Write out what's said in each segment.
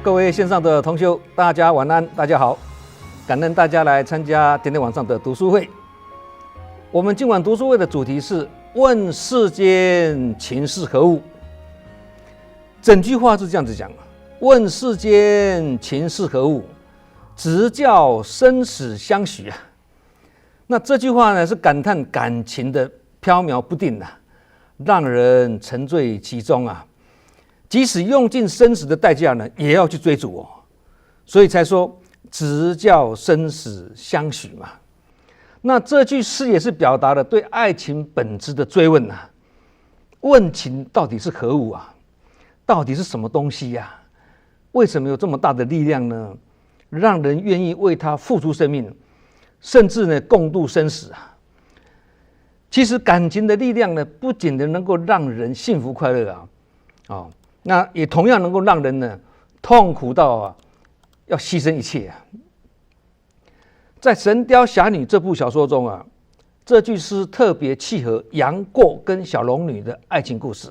各位线上的同修，大家晚安，大家好，感恩大家来参加点点网上的读书会。我们今晚读书会的主题是问世间情是何物。整句话是这样子讲：问世间情是何物，直教生死相许啊。那这句话呢，是感叹感情的飘渺不定啊，让人沉醉其中啊。即使用尽生死的代价呢，也要去追逐哦，所以才说直教生死相许嘛。那这句诗也是表达了对爱情本质的追问啊。问情到底是何物啊？到底是什么东西呀？为什么有这么大的力量呢？让人愿意为它付出生命，甚至呢共度生死啊。其实感情的力量呢，不仅能够让人幸福快乐啊，那也同样能够让人呢痛苦到要牺牲一切啊。在《神雕侠侣》这部小说中啊，这句诗特别契合杨过跟小龙女的爱情故事。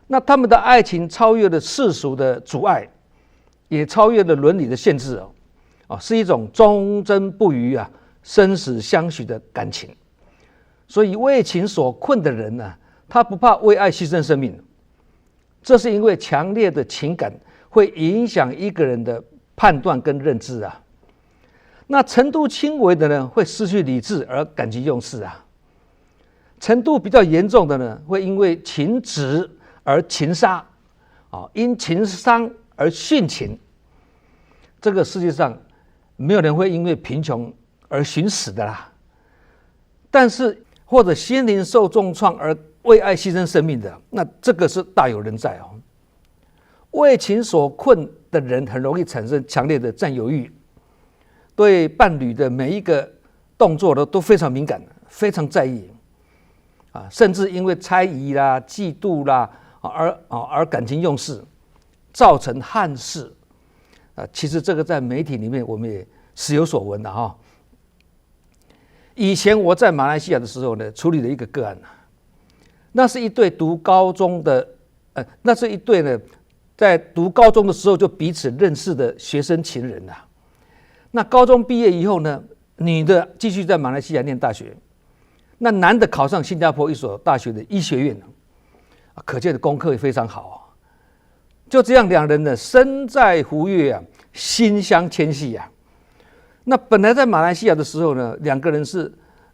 那他们的爱情超越了世俗的阻碍，也超越了伦理的限制是一种忠贞不渝生死相许的感情。所以为情所困的人呢，他不怕为爱牺牲生命。这是因为强烈的情感会影响一个人的判断跟认知啊。那程度轻微的呢，会失去理智而感情用事啊。程度比较严重的呢，会因为情执而情杀因情伤而殉情。这个世界上没有人会因为贫穷而寻死的啦。但是或者心灵受重创而为爱牺牲生命的，那这个是大有人在为情所困的人很容易产生强烈的占有欲，对伴侣的每一个动作都非常敏感，非常在意甚至因为猜疑啦、嫉妒啦而感情用事，造成憾事其实这个在媒体里面我们也时有所闻的以前我在马来西亚的时候呢，处理了一个个案那是一对读高中的，那是一对呢，在读高中的时候就彼此认识的学生情人那高中毕业以后呢，女的继续在马来西亚念大学，那男的考上新加坡一所大学的医学院可见的功课也非常好就这样，两人呢身在湖悦心相牵系那本来在马来西亚的时候呢，两个人是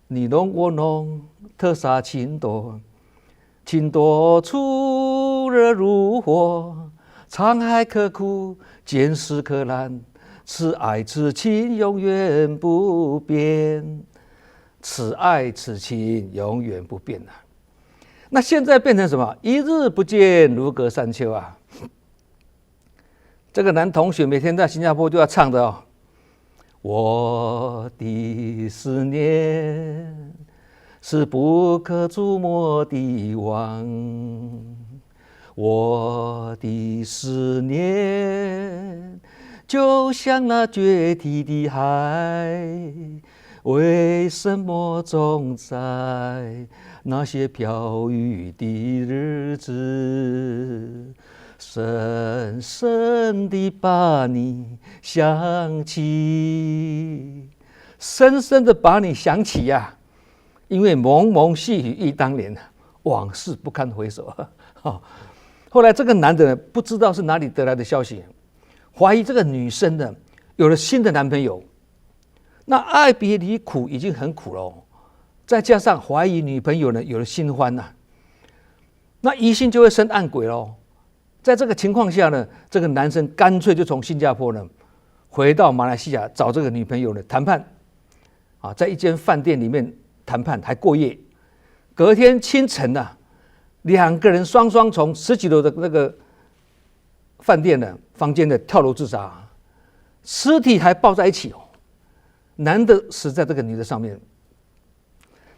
你侬我侬，特洒情多。情多炽热如火，沧海可枯，坚石可烂，此爱此情永远不变，此爱此情永远不变那现在变成什么？一日不见如隔三秋这个男同学每天在新加坡就要唱的我的思念是不可触摸的网，我的思念就像那决堤的海，为什么总在那些飘雨的日子，深深地把你想起，深深地把你想起因为蒙蒙细雨忆当年，往事不堪回首后来这个男的不知道是哪里得来的消息，怀疑这个女生呢有了新的男朋友。那爱别离苦已经很苦了再加上怀疑女朋友呢有了新欢那疑心就会生暗鬼咯。在这个情况下呢，这个男生干脆就从新加坡呢回到马来西亚找这个女朋友呢谈判在一间饭店里面谈判，还过夜。隔天清晨两个人双双从10几楼的那个饭店的房间跳楼自杀，尸体还抱在一起男的死在这个女的上面。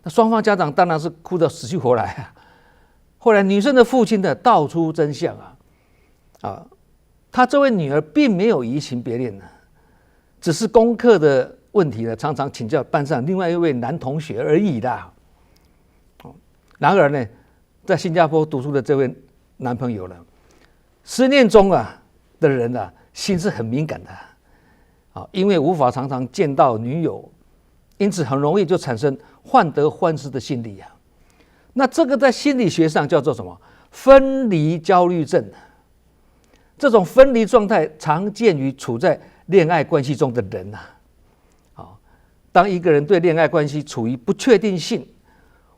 那双方家长当然是哭得死去活来后来女生的父亲道出真相他这位女儿并没有移情别恋只是功课的问题呢，常常请教班上另外一位男同学而已的。然而呢，在新加坡读书的这位男朋友呢，思念中的人心是很敏感的啊，因为无法常常见到女友，因此很容易就产生患得患失的心理啊。那这个在心理学上叫做什么？分离焦虑症。这种分离状态常见于处在恋爱关系中的人当一个人对恋爱关系处于不确定性，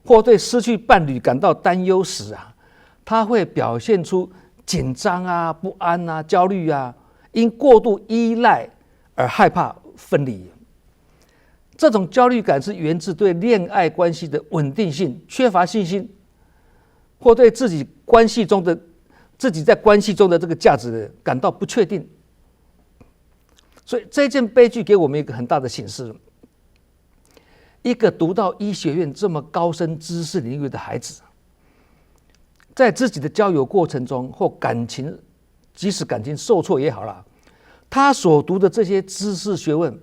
或对失去伴侣感到担忧时他会表现出紧张不安焦虑因过度依赖而害怕分离。这种焦虑感是源自对恋爱关系的稳定性缺乏信心，或对自己在关系中的这个价值感到不确定。所以这件悲剧给我们一个很大的启示：一个读到医学院这么高深知识领域的孩子，在自己的交友过程中或即使感情受挫也好啦，他所读的这些知识学问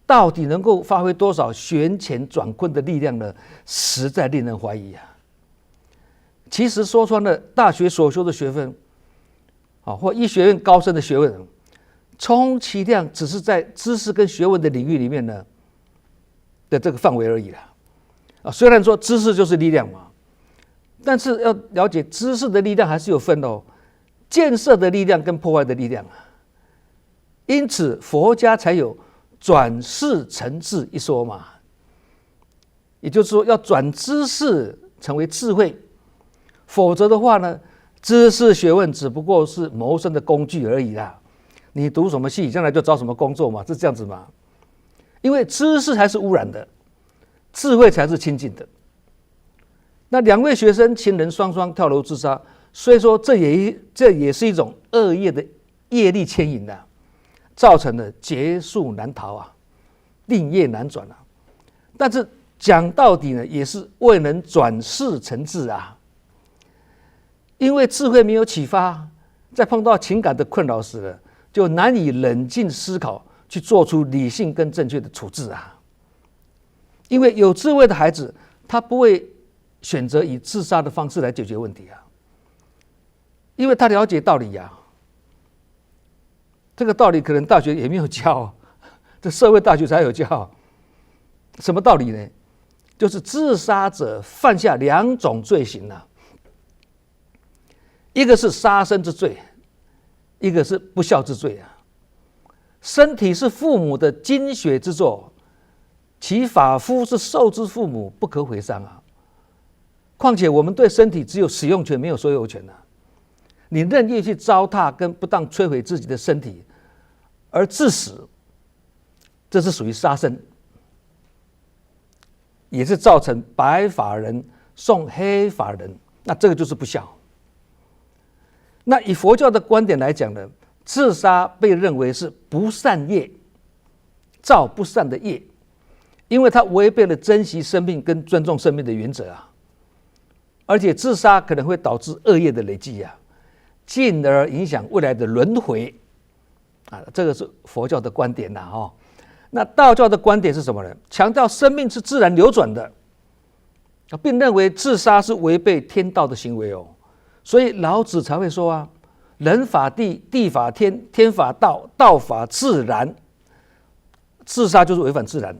到底能够发挥多少旋乾转坤的力量呢？实在令人怀疑其实说穿了，大学所修的学分或医学院高深的学问，充其量只是在知识跟学问的领域里面呢的这个范围而已虽然说知识就是力量嘛，但是要了解知识的力量还是有分建设的力量跟破坏的力量因此佛家才有转识成智一说嘛，也就是说要转知识成为智慧，否则的话呢，知识学问只不过是谋生的工具而已啦。你读什么系，将来就找什么工作嘛，是这样子嘛？因为知识还是污染的，智慧才是清净的。那两位学生情人双双跳楼自杀，虽说这也是一种恶业的业力牵引造成了劫数难逃定业难转但是讲到底呢，也是未能转识成智因为智慧没有启发，在碰到情感的困扰时呢，就难以冷静思考，去做出理性跟正确的处置因为有智慧的孩子，他不会选择以自杀的方式来解决问题因为他了解道理这个道理可能大学也没有教这社会大学才有教。什么道理呢？就是自杀者犯下两种罪行一个是杀生之罪，一个是不孝之罪身体是父母的精血之作，其法夫是受之父母，不可毁伤况且我们对身体只有使用权，没有所有权你任意去糟蹋跟不当摧毁自己的身体而致死，这是属于杀生，也是造成白发人送黑发人，那这个就是不孝。那以佛教的观点来讲呢，自杀被认为是不善业，造不善的业，因为它违背了珍惜生命跟尊重生命的原则而且自杀可能会导致恶业的累积进而影响未来的轮回这个是佛教的观点那道教的观点是什么呢？强调生命是自然流转的并认为自杀是违背天道的行为所以老子才会说人法地，地法天，天法道，道法自然。自杀就是违反自然，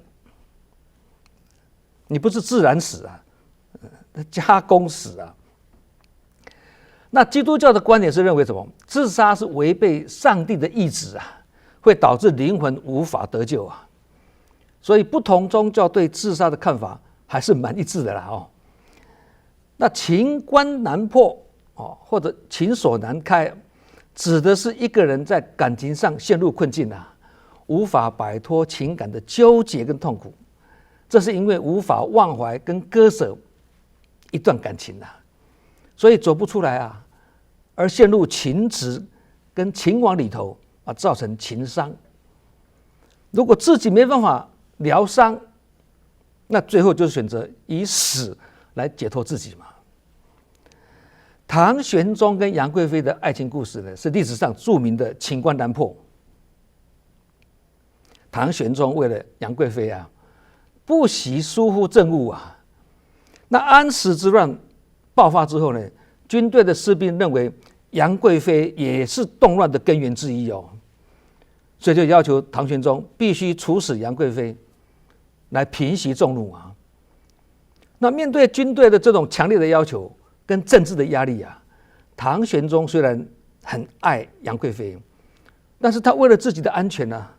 你不是自然死加工死那基督教的观点是认为什么？自杀是违背上帝的意志会导致灵魂无法得救所以不同宗教对自杀的看法还是蛮一致的啦那情关难破或者情锁难开，指的是一个人在感情上陷入困境无法摆脱情感的纠结跟痛苦，这是因为无法忘怀跟割舍一段感情所以走不出来而陷入情执跟情网里头造成情伤。如果自己没办法疗伤，那最后就是选择以死来解脱自己嘛。唐玄宗跟杨贵妃的爱情故事呢，是历史上著名的情关难破。唐玄宗为了杨贵妃不惜疏忽政务那安史之乱爆发之后呢，军队的士兵认为杨贵妃也是动乱的根源之一所以就要求唐玄宗必须处死杨贵妃，来平息众怒啊。那面对军队的这种强烈的要求跟政治的压力啊，唐玄宗虽然很爱杨贵妃，但是他为了自己的安全啊，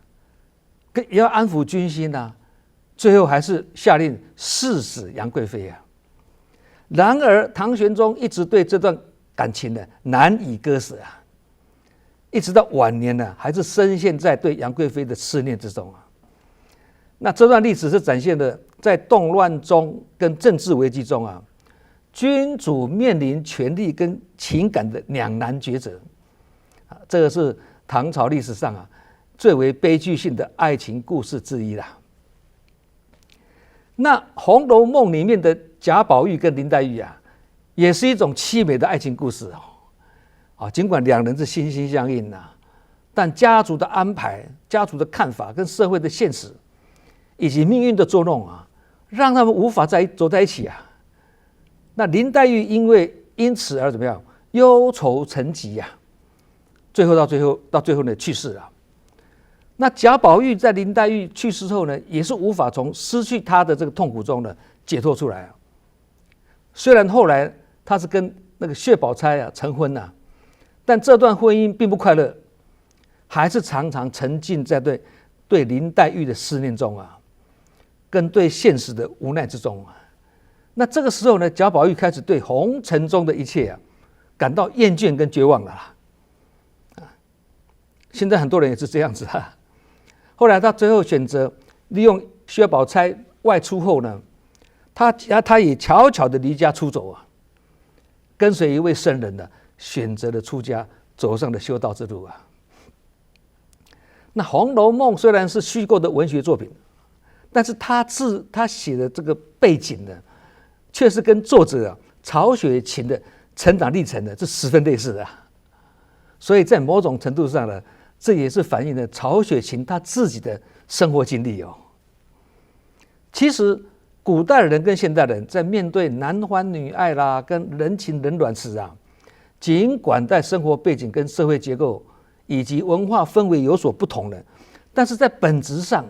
也要安抚军心啊，最后还是下令赐死杨贵妃啊。然而唐玄宗一直对这段感情呢难以割舍啊，一直到晚年呢，还是深陷在对杨贵妃的思念之中啊。那这段历史是展现了在动乱中跟政治危机中啊，君主面临权力跟情感的两难抉择啊，这个是唐朝历史上啊最为悲剧性的爱情故事之一啦。那《红楼梦》里面的贾宝玉跟林黛玉啊，也是一种凄美的爱情故事哦。尽管两人是心心相印啊，但家族的安排、家族的看法跟社会的现实，以及命运的捉弄啊，让他们无法走在一起啊。那林黛玉因此而怎么样，忧愁成疾啊，到最后呢去世了。那贾宝玉在林黛玉去世后呢，也是无法从失去她的这个痛苦中呢解脱出来啊。虽然后来他是跟那个薛宝钗啊成婚啊，但这段婚姻并不快乐，还是常常沉浸在对林黛玉的思念中啊，跟对现实的无奈之中啊。那这个时候呢，贾宝玉开始对红尘中的一切啊感到厌倦跟绝望了啦。现在很多人也是这样子啊。后来他最后选择利用薛宝钗外出后呢，他也悄悄的离家出走啊，跟随一位僧人呢，选择了出家，走上了修道之路啊。那《红楼梦》虽然是虚构的文学作品，但是他写的这个背景呢，却是跟作者曹雪芹的成长历程呢是十分类似的啊。所以在某种程度上呢，这也是反映了曹雪芹他自己的生活经历哦。其实古代人跟现代人在面对男欢女爱啦，跟人情冷暖时啊，尽管在生活背景跟社会结构以及文化氛围有所不同的，但是在本质上，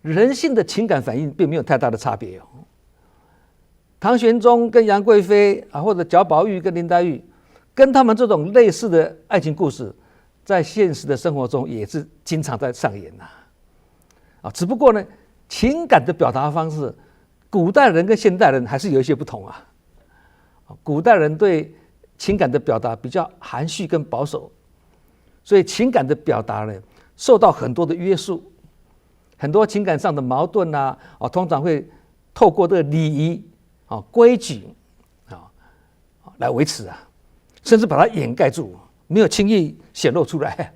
人性的情感反应并没有太大的差别哦。唐玄宗跟杨贵妃啊，或者贾宝玉跟林黛玉，跟他们这种类似的爱情故事，在现实的生活中也是经常在上演啊。只不过呢，情感的表达方式，古代人跟现代人还是有一些不同啊。古代人对情感的表达比较含蓄跟保守，所以情感的表达呢，受到很多的约束，很多情感上的矛盾啊，通常会透过这个礼仪规矩来维持啊，甚至把它掩盖住，没有轻易显露出来。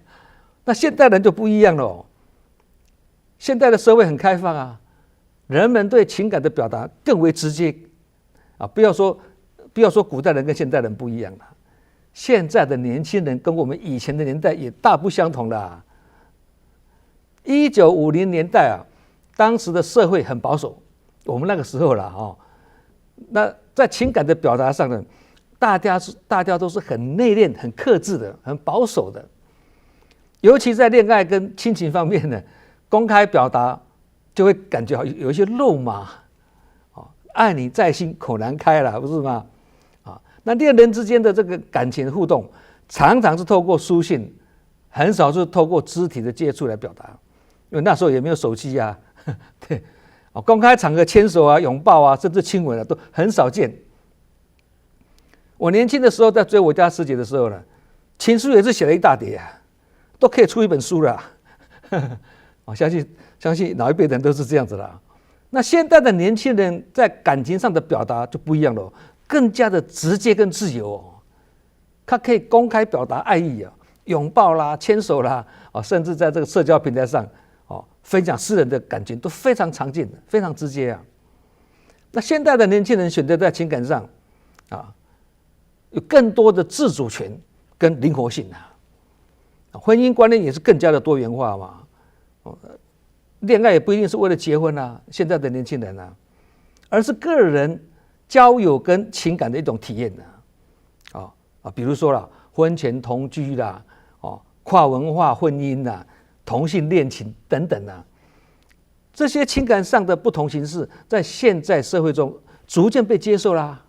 那现代人就不一样了哦，现代的社会很开放啊，人们对情感的表达更为直接啊，不要说古代人跟现代人不一样了，现在的年轻人跟我们以前的年代也大不相同了。1950年代啊，当时的社会很保守，我们那个时候了哦。那在情感的表达上呢，大家都是很内敛、很克制的、很保守的，尤其在恋爱跟亲情方面呢，公开表达就会感觉有一些肉麻，爱你在心口难开了，不是吗？那恋人之间的这个感情互动，常常是透过书信，很少是透过肢体的接触来表达，因为那时候也没有手机啊，对，公开场合牵手啊、拥抱啊，甚至亲吻啊，都很少见。我年轻的时候在追我家师姐的时候呢，情书也是写了一大叠啊，都可以出一本书了。我相信老一辈人都是这样子的。那现在的年轻人在感情上的表达就不一样了，更加的直接跟自由哦。他可以公开表达爱意啊，拥抱啦、牵手啦，甚至在这个社交平台上分享私人的感情都非常常见的，非常直接啊。那现在的年轻人选择在情感上有更多的自主权跟灵活性啊，婚姻观念也是更加的多元化嘛。恋爱也不一定是为了结婚啊，现在的年轻人啊，而是个人交友跟情感的一种体验比如说啦，婚前同居啦，跨文化婚姻啦，同性恋情等等啊，这些情感上的不同形式，在现在社会中逐渐被接受啦，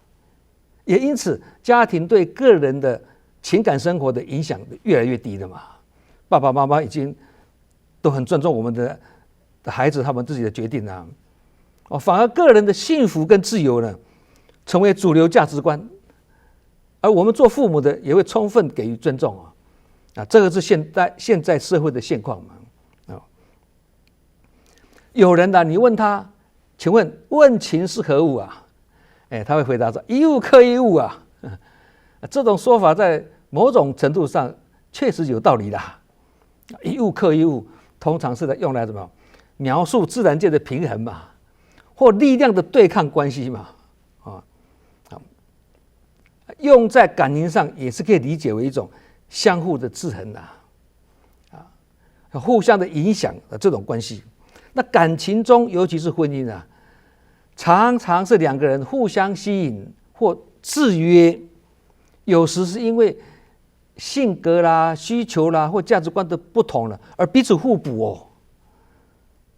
也因此家庭对个人的情感生活的影响越来越低了嘛。爸爸妈妈已经都很尊重我们的孩子他们自己的决定啊，反而个人的幸福跟自由呢，成为主流价值观，而我们做父母的也会充分给予尊重啊，这个是现在社会的现况嘛。有人你问他，请问问情是何物啊？他会回答说：一物克一物啊。这种说法在某种程度上确实有道理啦。一物克一物，通常是用来什么？描述自然界的平衡嘛，或力量的对抗关系嘛。用在感情上也是可以理解为一种相互的制衡互相的影响的这种关系。那感情中，尤其是婚姻常常是两个人互相吸引或制约，有时是因为性格啦、需求啦或价值观的不同了，而彼此互补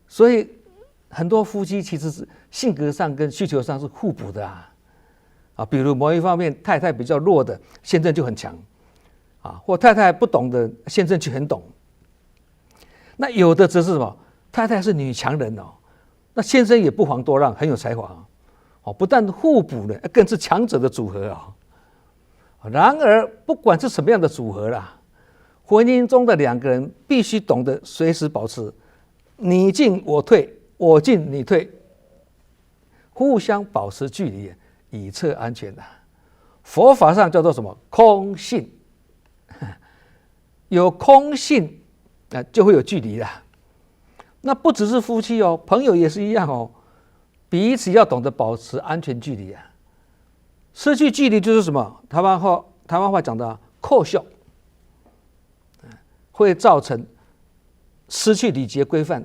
所以很多夫妻其实是性格上跟需求上是互补的比如某一方面太太比较弱的，先生就很强或太太不懂的，先生就很懂。那有的则是什么？太太是女强人那先生也不遑多让，很有才华不但互补了，更是强者的组合然而，不管是什么样的组合婚姻中的两个人必须懂得随时保持你进我退，我进你退，互相保持距离，以测安全佛法上叫做什么？空性。有空性就会有距离那不只是夫妻朋友也是一样彼此要懂得保持安全距离失去距离就是什么？台湾话讲的扣袖，会造成失去礼节规范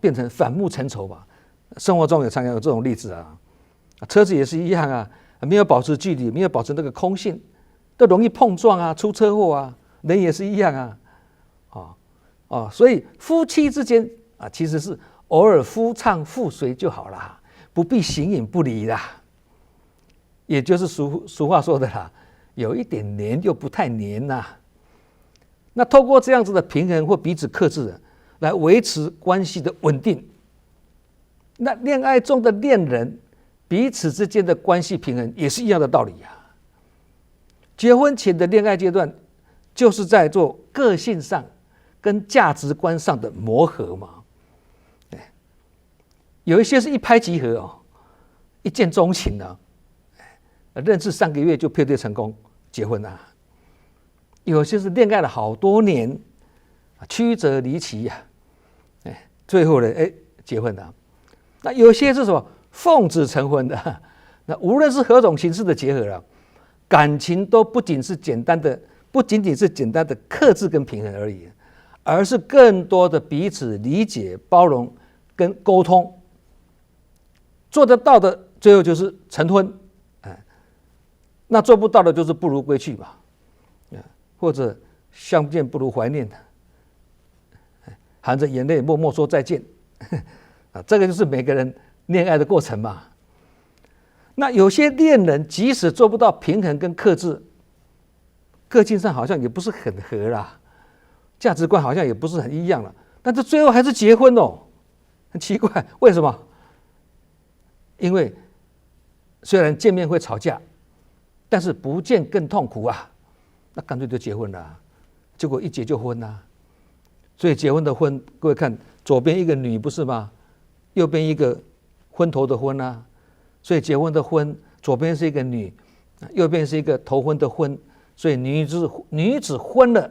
变成反目成仇吧。生活中也常常有这种例子车子也是一样没有保持距离，没有保持那个空性，都容易碰撞出车祸人也是一样所以夫妻之间其实是偶尔夫唱妇随就好了，不必形影不离啦。也就是俗话说的有一点黏又不太黏那透过这样子的平衡或彼此克制来维持关系的稳定。那恋爱中的恋人彼此之间的关系平衡也是一样的道理结婚前的恋爱阶段就是在做个性上跟价值观上的磨合嘛。有一些是一拍即合一见钟情认识3个月就配对成功结婚有些是恋爱了好多年曲折离奇最后呢结婚那有些是什么？奉子成婚的。那无论是何种形式的结合感情都不仅仅是简单的克制跟平衡而已，而是更多的彼此理解、包容跟沟通。做得到的，最后就是成婚，那做不到的，就是不如归去吧，或者相见不如怀念，含着眼泪默默说再见，这个就是每个人恋爱的过程嘛。那有些恋人即使做不到平衡跟克制，个性上好像也不是很合啦，价值观好像也不是很一样了，但是最后还是结婚很奇怪，为什么？因为虽然见面会吵架，但是不见更痛苦那干脆就结婚了，结果一结就婚所以结婚的婚，各位看左边一个女不是吗？右边一个昏头的昏所以结婚的婚左边是一个女，右边是一个头婚的婚，所以女子婚了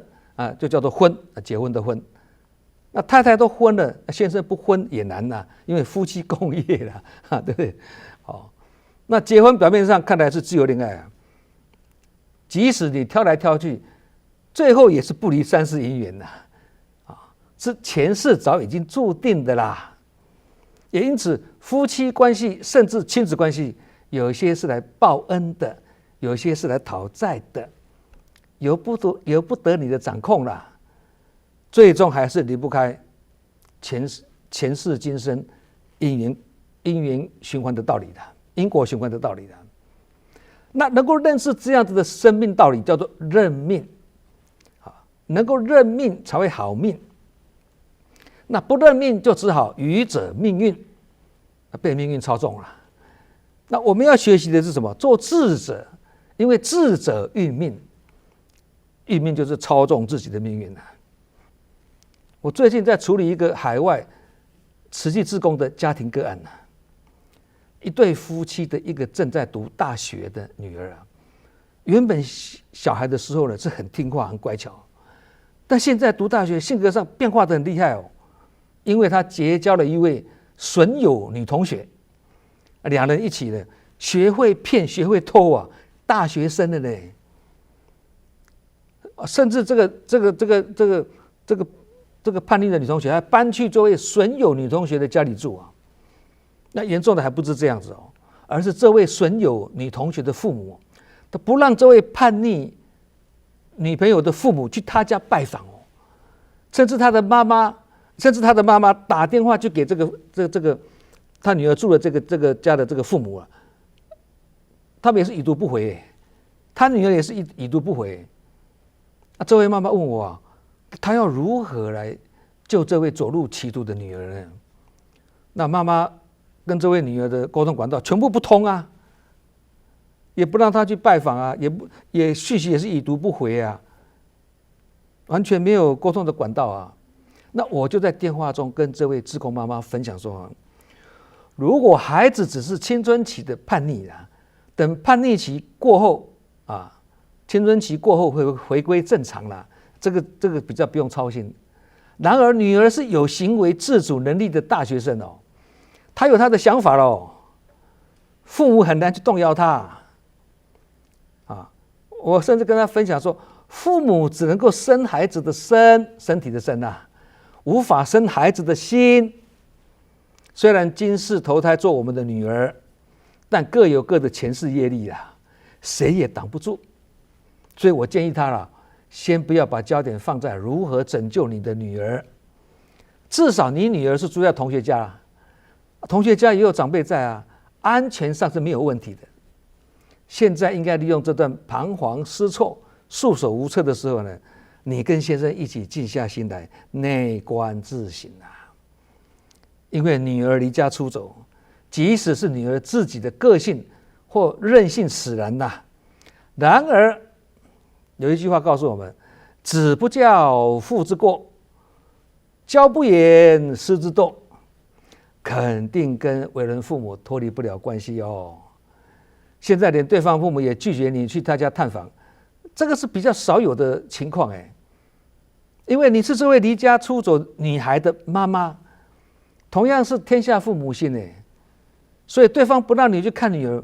就叫做婚，结婚的婚。那太太都婚了，先生不婚也难因为夫妻共业了对不对？那结婚表面上看来是自由恋爱即使你挑来挑去，最后也是不离3世姻缘是前世早已经注定的啦。也因此，夫妻关系甚至亲子关系，有些是来报恩的，有些是来讨债的，由不得你的掌控啦。最终还是离不开前世今生因缘循环的道理的，因果循环的道理的。那能够认识这样子的生命道理，叫做认命。能够认命才会好命，那不认命就只好愚者命运，被命运操纵了。那我们要学习的是什么？做智者，因为智者运命，运命就是操纵自己的命运。我最近在处理一个海外慈济志工的家庭个案，一对夫妻的一个正在读大学的女儿，原本小孩的时候呢是很听话很乖巧，但现在读大学性格上变化得很厉害哦，因为他结交了一位损友女同学，两人一起呢学会骗学会偷啊，大学生的呢，甚至这个叛逆的女同学还搬去这位损友女同学的家里住啊。那严重的还不是这样子哦，而是这位损友女同学的父母，他不让这位叛逆女朋友的父母去他家拜访哦，甚至他的妈妈打电话就给这个他女儿住的这个家的这个父母啊，他们也是已读不回，他女儿也是已读不回。这位妈妈问我啊，她要如何来救这位走入歧途的女儿呢？那妈妈跟这位女儿的沟通管道全部不通啊，也不让她去拜访啊，也讯息也是已读不回啊，完全没有沟通的管道啊。那我就在电话中跟这位志工妈妈分享说，如果孩子只是青春期的叛逆啊，等叛逆期过后啊，青春期过后会回归正常啦，这个比较不用操心。然而女儿是有行为自主能力的大学生哦，她有她的想法喽，父母很难去动摇她啊。我甚至跟她分享说，父母只能够生孩子的身体的生啊，无法生孩子的心。虽然今世投胎做我们的女儿，但各有各的前世业力啊，谁也挡不住。所以我建议他了，先不要把焦点放在如何拯救你的女儿，至少你女儿是住在同学家，同学家也有长辈在啊，安全上是没有问题的。现在应该利用这段彷徨失措、束手无策的时候呢，你跟先生一起静下心来，内观自省啊。因为女儿离家出走，即使是女儿自己的个性或任性使然呐，然而有一句话告诉我们，子不教父之过，教不严师之惰，肯定跟为人父母脱离不了关系哦。现在连对方父母也拒绝你去他家探访，这个是比较少有的情况哎。因为你是这位离家出走女孩的妈妈，同样是天下父母心哎，所以对方不让你去看女儿，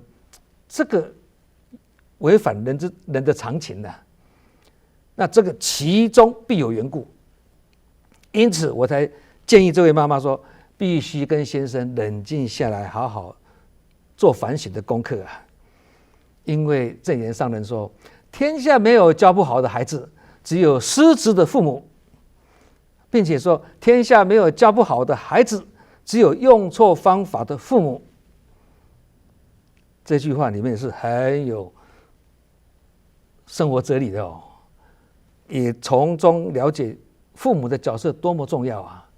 这个违反人的常情的。那这个其中必有缘故，因此我才建议这位妈妈说，必须跟先生冷静下来，好好做反省的功课啊。因为正言上人说，天下没有教不好的孩子，只有失职的父母，并且说天下没有教不好的孩子，只有用错方法的父母。这句话里面是很有生活哲理的哦，也从中了解父母的角色多么重要啊！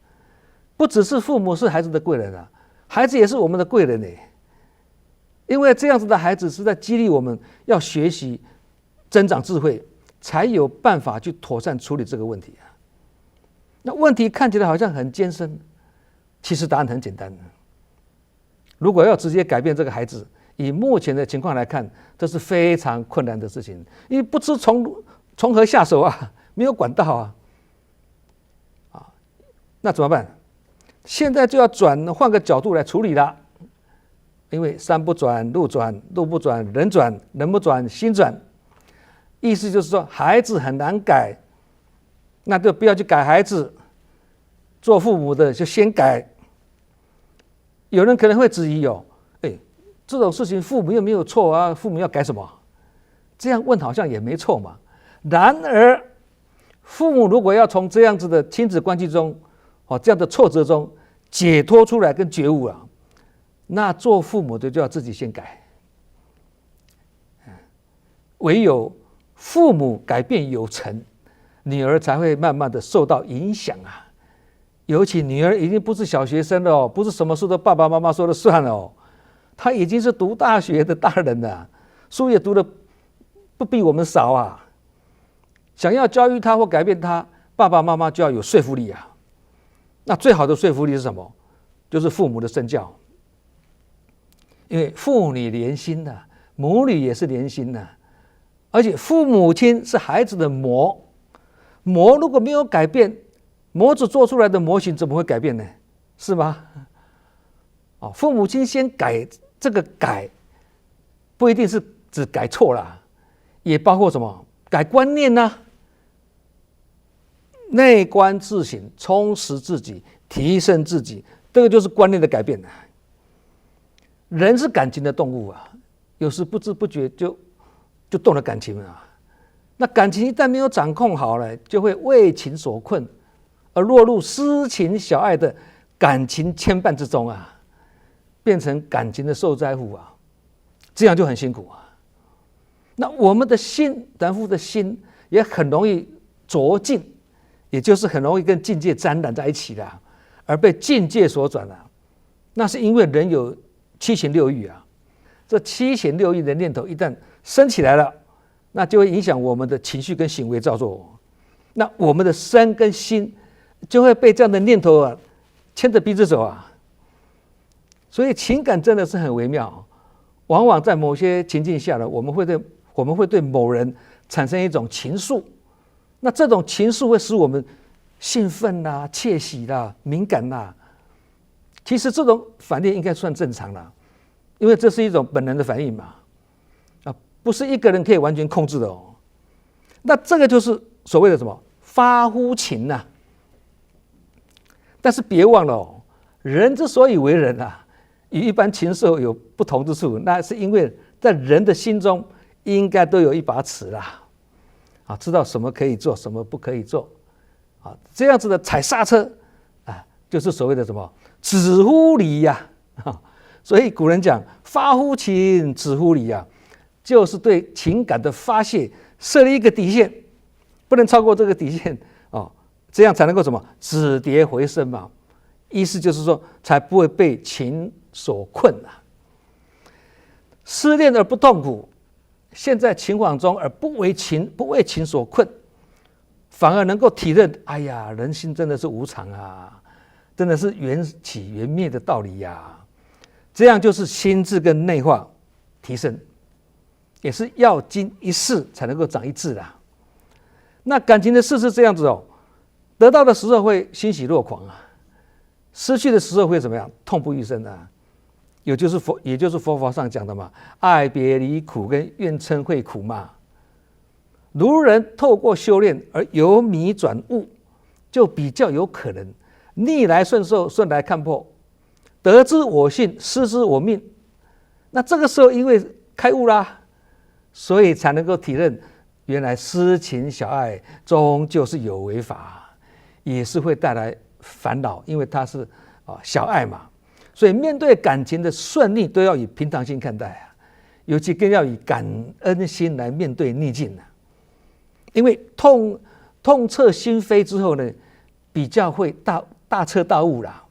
不只是父母是孩子的贵人啊，孩子也是我们的贵人呢。因为这样子的孩子是在激励我们要学习、增长智慧，才有办法去妥善处理这个问题啊。那问题看起来好像很艰深，其实答案很简单。如果要直接改变这个孩子，以目前的情况来看，这是非常困难的事情，因为不知从何下手啊，没有管道啊，那怎么办？现在就要换个角度来处理了，因为山不转路转，路不转人转，人不转心转，意思就是说孩子很难改，那就不要去改孩子，做父母的就先改。有人可能会质疑哦，这种事情父母又没有错啊，父母要改什么？这样问好像也没错嘛。然而，父母如果要从这样子的亲子关系中，这样的挫折中解脱出来跟觉悟啊，那做父母的就要自己先改。唯有父母改变有成，女儿才会慢慢的受到影响啊。尤其女儿已经不是小学生了哦，不是什么事都爸爸妈妈说了算了哦，她已经是读大学的大人了，书也读的不比我们少啊。想要教育她或改变她，爸爸妈妈就要有说服力啊。那最好的说服力是什么？就是父母的身教。因为父女连心的，母女也是连心的，而且父母亲是孩子的模，模如果没有改变，模子做出来的模型怎么会改变呢？是吗？父母亲先改，这个改不一定是只改错了，也包括什么？改观念啊，内观自省，充实自己，提升自己，这个就是观念的改变。人是感情的动物啊，有时不知不觉就动了感情啊。那感情一旦没有掌控好了，就会为情所困，而落入私情小爱的感情牵绊之中啊，变成感情的受灾户啊，这样就很辛苦啊。那我们的心，凡夫的心也很容易着境，也就是很容易跟境界沾染在一起的，而被境界所转了。那是因为人有七情六欲啊，这七情六欲的念头一旦升起来了，那就会影响我们的情绪跟行为造作。那我们的身跟心就会被这样的念头啊牵着鼻子走啊。所以情感真的是很微妙，往往在某些情境下呢，我们会对某人产生一种情愫，那这种情愫会使我们兴奋啦、窃喜啦、敏感啦。其实这种反应应该算正常啦，因为这是一种本能的反应嘛，不是一个人可以完全控制的哦。那这个就是所谓的什么发乎情啊。但是别忘了哦，人之所以为人啊，与一般禽兽有不同之处，那是因为在人的心中应该都有一把尺啦，知道什么可以做，什么不可以做，这样子的踩刹车就是所谓的什么止乎礼呀。所以古人讲发乎情，止乎礼啊，就是对情感的发泄设立一个底线，不能超过这个底线这样才能够什么止跌回升嘛。意思就是说，才不会被情所困啊。失恋而不痛苦，陷在情网中而不为情所困，反而能够体认，哎呀，人心真的是无常啊，真的是缘起缘灭的道理呀。这样就是心智跟内化提升，也是要经一事才能够长一智啦。那感情的事是这样子哦，得到的时候会欣喜若狂啊，失去的时候会怎么样？痛不欲生啊。也就是佛法上讲的嘛，爱别离苦跟怨嗔会苦嘛。如人透过修炼而由迷转悟，就比较有可能逆来顺受，顺来看破，得之我幸，失之我命。那这个时候因为开悟啦，所以才能够体认，原来私情小爱终究是有为法，也是会带来烦恼，因为它是小爱嘛。所以面对感情的顺逆都要以平常心看待啊，尤其更要以感恩心来面对逆境啊。因为痛彻心扉之后呢，比较会大彻大悟啦。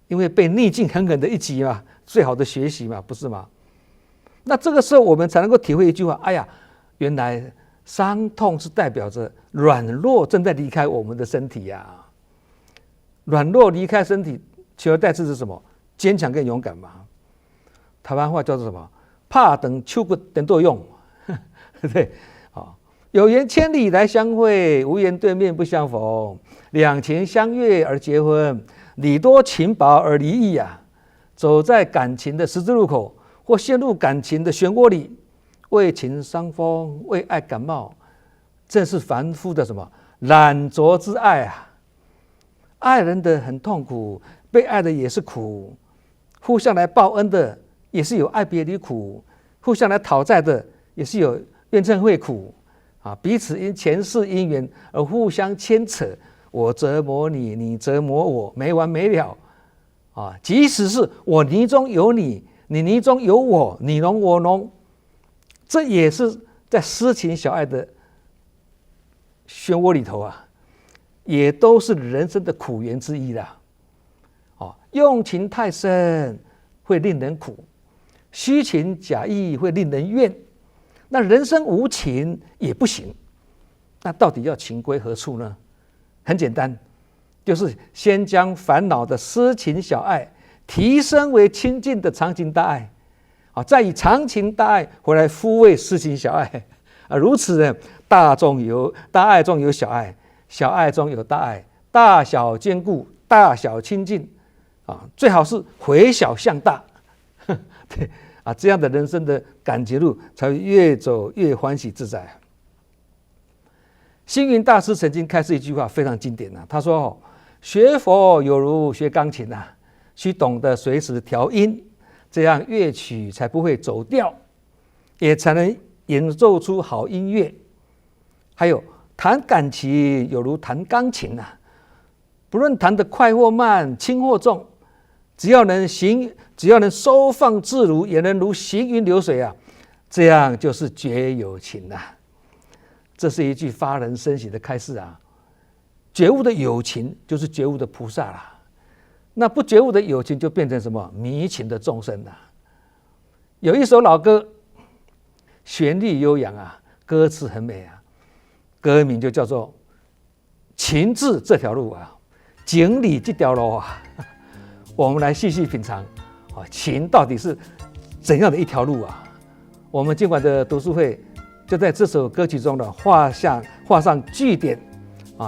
因为被逆境狠狠的一击嘛，最好的学习嘛，不是吗？那这个时候我们才能够体会一句话：哎呀，原来伤痛是代表着软弱正在离开我们的身体呀。软弱离开身体，取而代之是什么？坚强跟勇敢嘛。台湾话叫做什么？怕等秋骨等多用，对不对？有缘千里来相会，无缘对面不相逢。两情相悦而结婚，礼多情薄而离异啊。走在感情的十字路口，或陷入感情的漩涡里，为情伤风，为爱感冒，正是凡夫的什么懒惰之爱啊！爱人的很痛苦，被爱的也是苦，互相来报恩的也是有爱别离苦，互相来讨债的也是有怨憎会苦，彼此因前世因缘而互相牵扯，我折磨你，你折磨我，没完没了即使是我泥中有你，你泥中有我，你侬我侬，这也是在私情小爱的漩涡里头也都是人生的苦缘之一啦。用情太深会令人苦，虚情假意会令人怨。那人生无情也不行，那到底要情归何处呢？很简单，就是先将烦恼的私情小爱提升为亲近的长情大爱，再以长情大爱回来抚慰私情小爱如此呢，大爱中有小爱，小爱中有大爱，大小兼顾，大小亲近最好是回小向大对这样的人生的感觉路才会越走越欢喜自在。星云大师曾经开示一句话非常经典他说学佛有如学钢琴需懂得随时调音，这样乐曲才不会走调，也才能演奏出好音乐。还有弹感情有如弹钢琴不论弹得快或慢，轻或重，只要能收放自如，也能如行云流水这样就是绝有情这是一句发人深省的开示觉悟的有情就是觉悟的菩萨那不觉悟的有情就变成什么迷情的众生有一首老歌，旋律悠扬歌词很美歌名就叫做情字这条路情理这条路我们来细细品尝情到底是怎样的一条路我们今晚的读书会就在这首歌曲中画上句点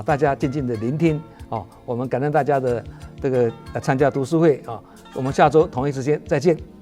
大家静静的聆听我们感恩大家的这个参加读书会我们下周同一时间再见。